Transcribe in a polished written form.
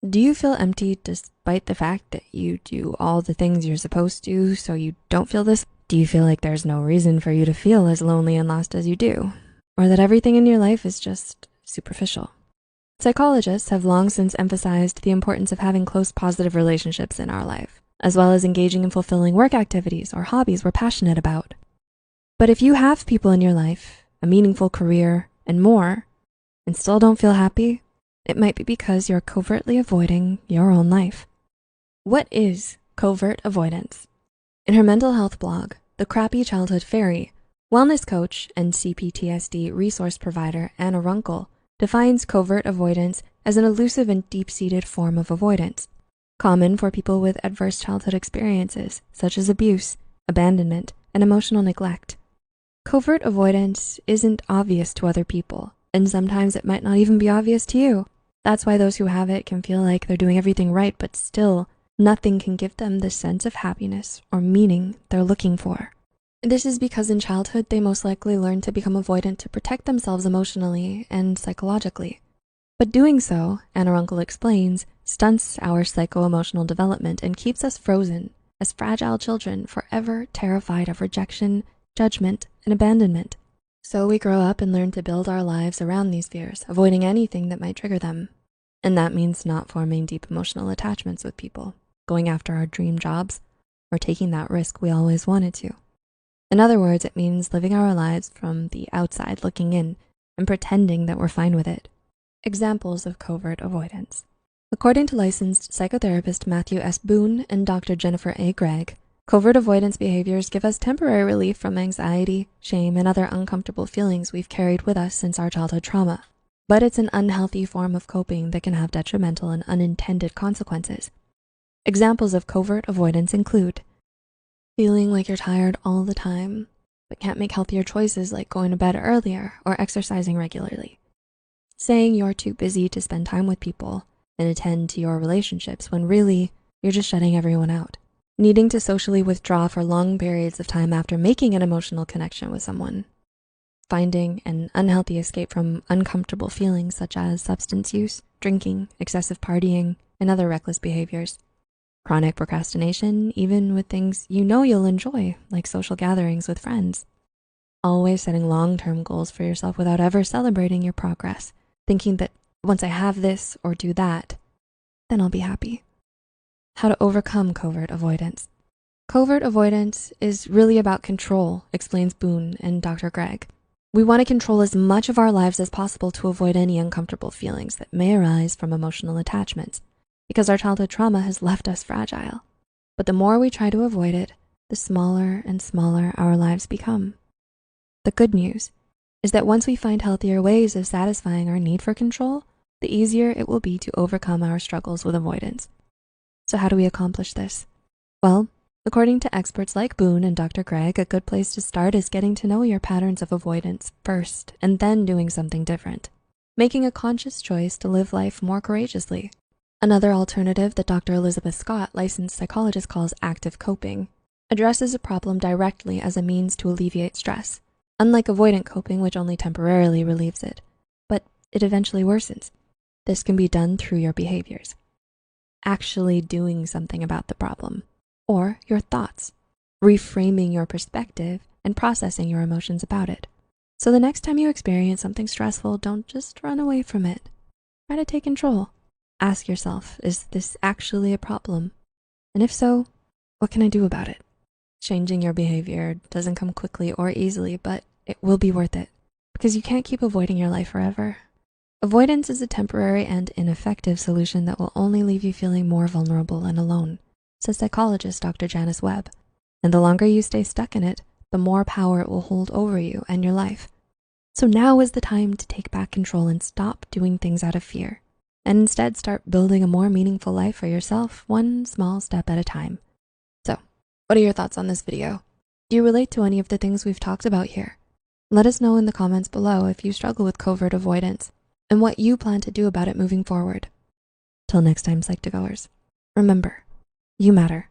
Do you feel empty despite the fact that you do all the things you're supposed to so you don't feel this? Do you feel like there's no reason for you to feel as lonely and lost as you do? Or that everything in your life is just superficial? Psychologists have long since emphasized the importance of having close positive relationships in our life, as well as engaging in fulfilling work activities or hobbies we're passionate about. But if you have people in your life, a meaningful career, and more, and still don't feel happy, it might be because you're covertly avoiding your own life. What is covert avoidance? In her mental health blog, The Crappy Childhood Fairy, wellness coach and CPTSD resource provider Anna Runkle defines covert avoidance as an elusive and deep-seated form of avoidance, common for people with adverse childhood experiences such as abuse, abandonment, and emotional neglect. Covert avoidance isn't obvious to other people, and sometimes it might not even be obvious to you. That's why those who have it can feel like they're doing everything right, but still, nothing can give them the sense of happiness or meaning they're looking for. This is because in childhood, they most likely learn to become avoidant to protect themselves emotionally and psychologically. But doing so, Anna Runkle explains, stunts our psycho-emotional development and keeps us frozen as fragile children forever terrified of rejection, judgment, and abandonment. So we grow up and learn to build our lives around these fears, avoiding anything that might trigger them. And that means not forming deep emotional attachments with people, going after our dream jobs, or taking that risk we always wanted to. In other words, it means living our lives from the outside looking in and pretending that we're fine with it. Examples of covert avoidance. According to licensed psychotherapist Matthew S. Boone and Dr. Jennifer A. Gregg, covert avoidance behaviors give us temporary relief from anxiety, shame, and other uncomfortable feelings we've carried with us since our childhood trauma. But it's an unhealthy form of coping that can have detrimental and unintended consequences. Examples of covert avoidance include feeling like you're tired all the time, but can't make healthier choices like going to bed earlier or exercising regularly. Saying you're too busy to spend time with people and attend to your relationships when really you're just shutting everyone out. Needing to socially withdraw for long periods of time after making an emotional connection with someone. Finding an unhealthy escape from uncomfortable feelings such as substance use, drinking, excessive partying, and other reckless behaviors. Chronic procrastination, even with things you know you'll enjoy, like social gatherings with friends. Always setting long-term goals for yourself without ever celebrating your progress, thinking that once I have this or do that, then I'll be happy. How to overcome covert avoidance. Covert avoidance is really about control, explains Boone and Dr. Gregg. We want to control as much of our lives as possible to avoid any uncomfortable feelings that may arise from emotional attachments, because our childhood trauma has left us fragile. But the more we try to avoid it, the smaller and smaller our lives become. The good news is that once we find healthier ways of satisfying our need for control, the easier it will be to overcome our struggles with avoidance. So how do we accomplish this? Well, according to experts like Boone and Dr. Gregg, a good place to start is getting to know your patterns of avoidance first and then doing something different, making a conscious choice to live life more courageously. Another alternative that Dr. Elizabeth Scott, licensed psychologist, calls active coping, addresses a problem directly as a means to alleviate stress, unlike avoidant coping, which only temporarily relieves it, but it eventually worsens. This can be done through your behaviors, actually doing something about the problem, or your thoughts, reframing your perspective and processing your emotions about it. So the next time you experience something stressful, don't just run away from it. Try to take control. Ask yourself, is this actually a problem? And if so, what can I do about it? Changing your behavior doesn't come quickly or easily, but it will be worth it because you can't keep avoiding your life forever. Avoidance is a temporary and ineffective solution that will only leave you feeling more vulnerable and alone, says psychologist Dr. Janice Webb. And the longer you stay stuck in it, the more power it will hold over you and your life. So now is the time to take back control and stop doing things out of fear, and instead start building a more meaningful life for yourself, one small step at a time. So, what are your thoughts on this video? Do you relate to any of the things we've talked about here? Let us know in the comments below if you struggle with covert avoidance and what you plan to do about it moving forward. Till next time, Psych2Goers, remember, you matter.